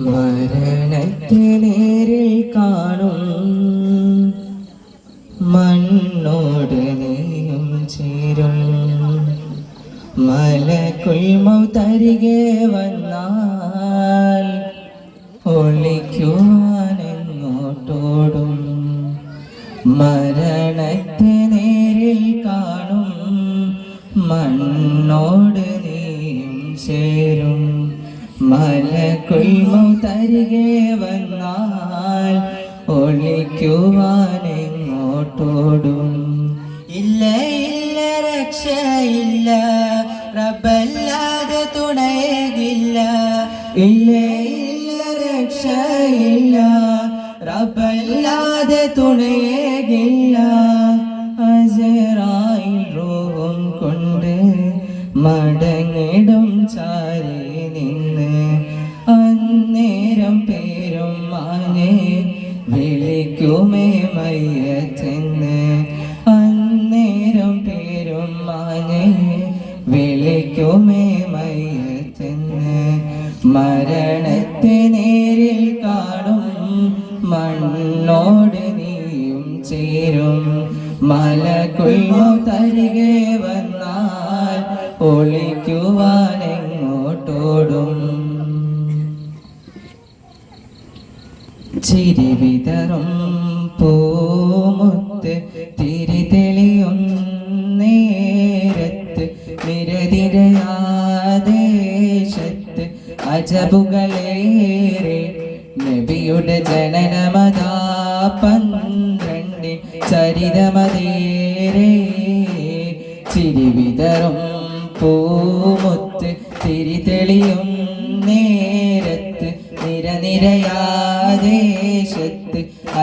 മരണത്തെ നേരിൽ കാണും മണ്ണോട് നീയും ചേരും മലക്കുൽ മൗതരികെ വന്നാൽ ഒളിക്കുവാനെങ്ങോട്ടോടും മരണത്തെ നേരിൽ കാണും മണ്ണോട് നീയും ചേരും മലക്കുൽ മൗതരികെ വന്നാൽ ഒളിക്കുവാനെങ്ങോട്ടോടും ഇല്ല ഇല്ല രക്ഷയില്ല റബ്ബല്ലാതെ തുണയേകില്ല ഇല്ല ഇല്ല രക്ഷയില്ല റബ്ബല്ലാതെ തുണയേകില്ല അസറായിൽ റൂഹും കൊണ്ട് മടങ്ങിടും ചാരി നിന്ന് അന്നേരം പേരും മാനെ വിളിക്കുമേ മയ്യത്തെന്ന് അന്നേരം പേരും മാനെ വിളിക്കുമേ മയ്യത്തെന്ന് മരണത്തെ നേരിൽ കാണും മണ്ണോട് നീയും ചേരും മലക്കുൽ മൗതരികെ വന്നാൽ ഒളിക്കുവാനെങ്ങോട്ടോടും ചിരി വിതറും പൂമുത്ത് തിരിതെളിയും നേരത്ത് നിരതിരയാദേശത്ത് അജബുകളേറെ നബിയുടെ ജനനമതാ 12 ചരിതമതേറെ ചിരി വിതറും പൂമുത്ത് തിരിതെളിയും നേരത്ത് നിരനിരയാദേശത്ത്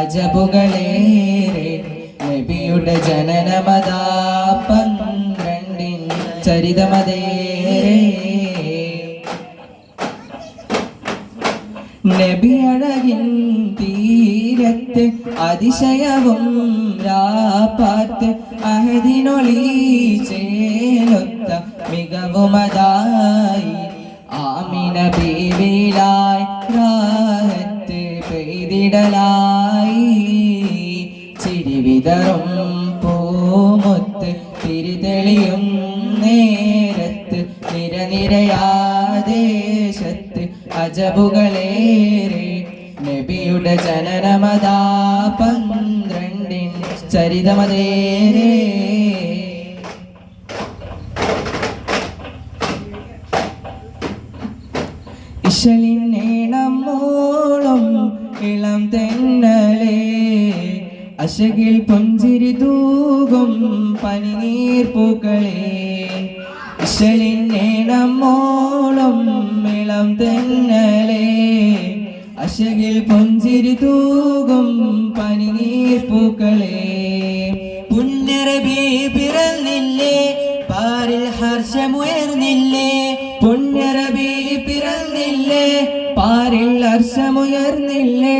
അജബുകളേറെ നബിയുടെ ജനനമതാ 12 ചരിതമതേറെ നബി അഴകിൻ തീരത്ത് അതിശയവും രാപ്പാത്ത് അഹദിനൊളി ചേലൊത്ത മികവുമതായി ആമിന ബീവിലായി രാഹത്ത് പെയ്തിടലായി ചിരി വിതറും പൂമുത്ത് തിരിതെളിയും നേരത്ത് നിരനിരയാദേശത്ത് അജബുകളേറെ നബിയുടെ ജനനമതാ 12 ചരിതമതേറെ ഇശലിനേണം മോളും ഇളം തെന്നലേ അശകിൽ പുഞ്ചിരി തൂകും പനിനീർ പൂക്കളേ ഇശലിനേണം മോളും ഇളം തെന്നലേ അശകിൽ പുഞ്ചിരി തൂകും പനിനീർ പൂക്കളേ പുണ്യറബി പിറന്നില്ലേ പാരിൽ ഹർഷമുയർന്നില്ലേ പുണ്യറബി പിറന്നില്ലേ പാരിൽ ഹർഷമുയർന്നില്ലേ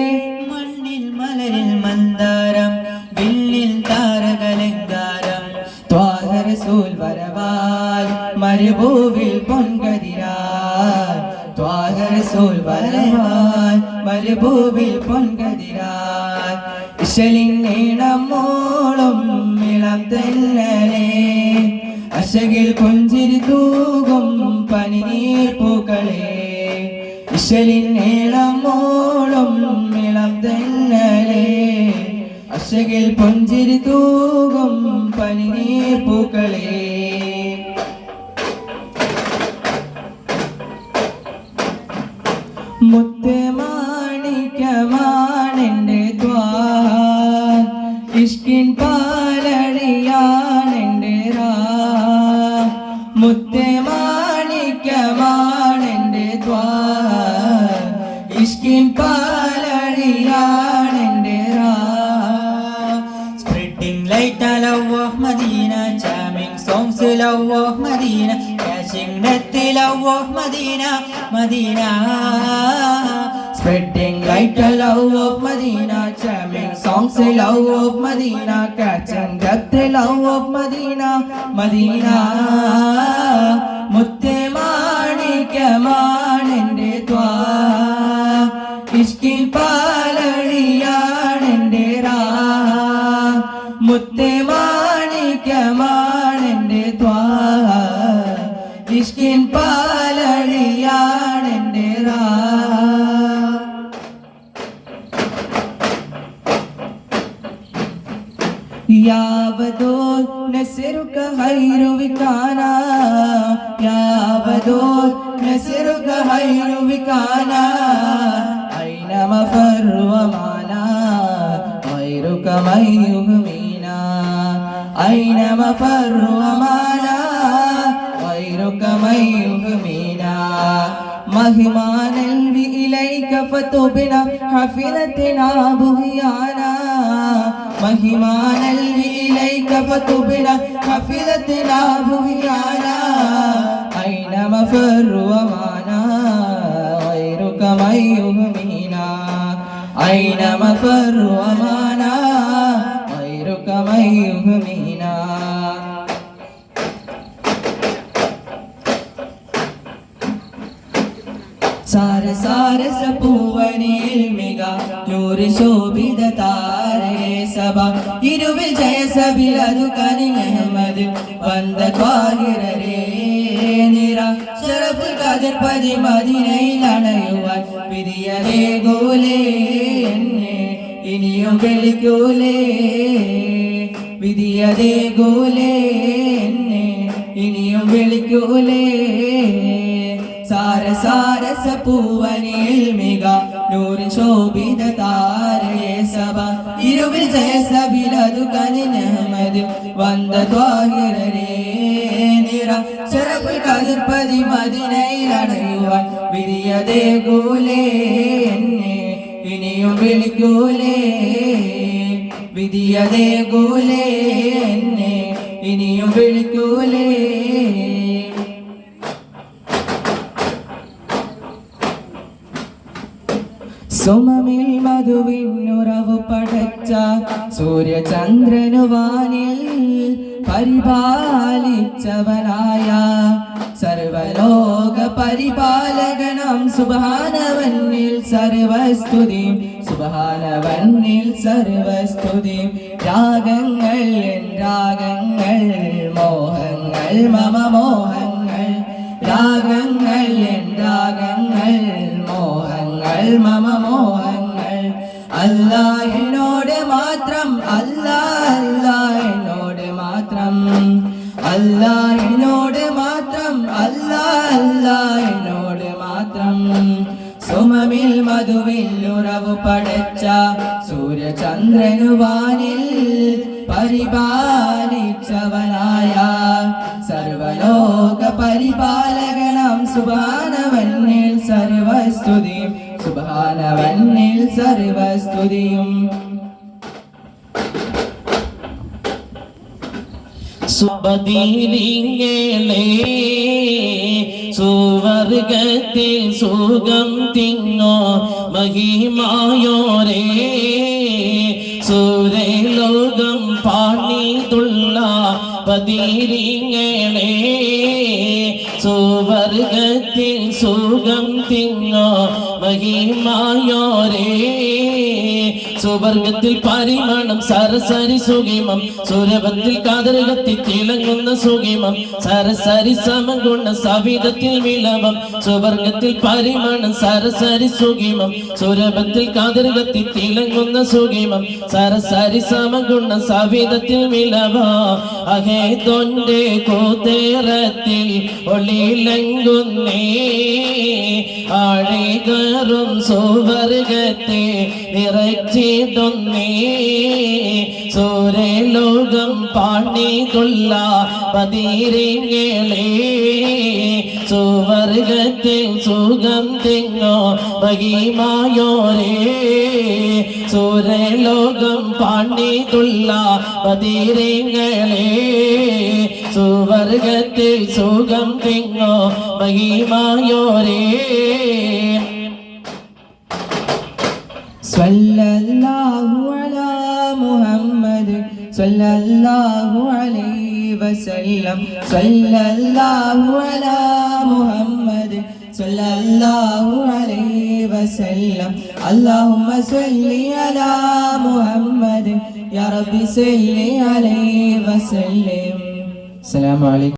മണ്ണിൽ മലരിൽ മന്ദാരം വില്ലിൽ താരകലങ്കാരം ത്വാഹ റസൂൽ വരവാൽ മരുഭൂവിൽ പൊൻകതിരാൽ ത്വാഹ റസൂൽ വരവാൽ മരുഭൂവിൽ പൊൻകതിരാൽ ഇശലിനേണം മോളും ഇളം തെന്നലേ അശകിൽ പുഞ്ചിരി തൂകും പനിനീർ പൂക്കളേ ഇശലിനേണം മോളും ഇളം തെന്നലേ അശകിൽ പുഞ്ചിരി തൂകും പനിനീർ പൂക്കളേ മുത്തേ മാണിക്യമാണെൻ്റെ ത്വാഹ ഇഷ്കിൻ പാലടിയാണെൻ്റെ രാഹ മുത്തേ മാണിക്യമാണെൻ്റെ ത്വാഹ ഇഷ്കിൻ പാലടിയാണെൻ്റെ രാഹ spreading light love of Medina jamming songs love of Medina catching net love of Medina Medina spreading light love of Medina jamming songs love of Medina catching net love of Medina Medina മുത്തേ മാണിക്യമാണെൻ്റെ ത്വാഹ خيرا يا ودود نسرك خير وكانا يا ودود نسرك خير وكانا أين مفر ومانا غيرك من يهمينا أين مفر ومانا غيرك من يهمينا مهما نلوي إليك فتبنا حفظتنا بهيانا مهما نلوي إليك فتبنا حفظتنا بهيانا أين مفر ومانا غيرك من يهمينا أين مفر ومانا غيرك من يهمينا സാര സാരസ പൂവനിൽ മിക നൂറ് ശോഭിത താരേ സഭ ഇരുവിൽ ജയസബിലതു കനി അഹമ്മദ് വന്ദ ത്വാഹിരരേ നിറ ശരഫുൽ ഖദർ പതി മദീനയിൽ അണയുവാൻ വിധിയതേ ഗോലേ എന്നെ ഇനിയും വിളിക്കൂലേ വിധിയതേ ഗോലേ എന്നെ ഇനിയും വിളിക്കൂലേ സാര സാരസ പൂവനിൽ മിക നൂറ് ശോഭിത താരേ സഭ ഇരുവിൽ ജയസബിലതു കനി അഹമ്മദ് വന്ദ ത്വാഹിരരേ നിറ ശരഫുൽ ഖദർ പതി മദീനയിൽ അണയുവാൻ വിധിയതേ ഗോലേ എന്നെ ഇനിയും വിളിക്കൂലേ വിധിയതേ ഗോലേ എന്നെ ഇനിയും വിളിക്കൂലേ സുമമിൽ മധുവിനുറവു പടച്ച സൂര്യചന്ദ്രനു വാനിൽ പരിപാലിച്ചവനായ സർവലോക പരിപാലകനം സുബ്ഹാനവന്നിൽ സർവസ്തുതി സുബ്ഹാനവന്നിൽ സർവസ്തുതി രാഗങ്ങൾ എൻ രാഗങ്ങൾ മോഹങ്ങൾ മമ മോഹങ്ങൾ രാഗങ്ങൾ എൻ രാഗങ്ങൾ മോഹങ്ങൾ മമ മോഹങ്ങൾ അല്ലാഹ് എന്നോട് മാത്രം അല്ലാഹ് അല്ലാഹ് എന്നോട് മാത്രം അല്ലാഹ് എന്നോട് മാത്രം അല്ലാഹ് അല്ലാഹ് എന്നോട് മാത്രം സുമമിൽ മധുവിൽ ഉറവു പടച്ച സൂര്യചന്ദ്രനു വാനിൽ പരിപാലിച്ചവനായ സർവലോക പരിപാലകനം സുബ്ഹാനവന്നിൽ സർവസ്തുതിയും സുബ്ഹാനവന്നിൽ സർവസ്തുതിയും സുബദീലിംഗേലേ സുവർഗത്തിൽ സുഖം തിങ്ങോ മഹിമായോരേ സൂര്യലോകം പാണിതുള്ള പതിരിങ്ങളെ സുവർഗത്തിൽ സുഖം തിങ്ങോ മഹിമായോരേ സുവർഗത്തിൽ പരിമണം സരസരി സുഖിമം സുരഭത്തിൽ കാതൃകത്തിൽ തിളങ്ങുന്ന സുഖിമം സരസരി സമഗുണ സവിധത്തിൽ വിളവം സുവർഗത്തിൽ പരിമണം സരസരി സുഖിമം സുരഭത്തിൽ കാതൃകത്തിൽ തിളങ്ങുന്ന സുഖിമം സരസരി സമഗുണ സവിധത്തിൽ വിളവ അഹേ തൊന്റെ കോതേരത്തിൽ ഒളിലങ്കുന്നേ ആഴികറും സുവർഗത്തെ നിറച്ചിടുന്നേ സൂര്യലോകം പാണിതുള്ള പതിരിങ്ങളെ സുവർഗത്തിൽ സുഖം തിങ്ങോ മഹിമായോരേ സൂര്യലോകം പാണിതുള്ള പതിരിങ്ങളെ സുവർഗത്തിൽ സുഖം തിങ്ങോ മഹിമായോരേ സല്ലല്ലാഹു അലാ മുഹമ്മദ് സല്ലല്ലാഹു അലൈഹി വസല്ലം സല്ലല്ലാഹു അലാ മുഹമ്മദ് സല്ലല്ലാഹു അലൈഹി വസല്ലം അല്ലാഹുമ്മ സല്ലി അലാ മുഹമ്മദ് യാ റബ്ബി സല്ലി അലൈഹി വസല്ലം. അസ്സലാമു അലൈക്കും.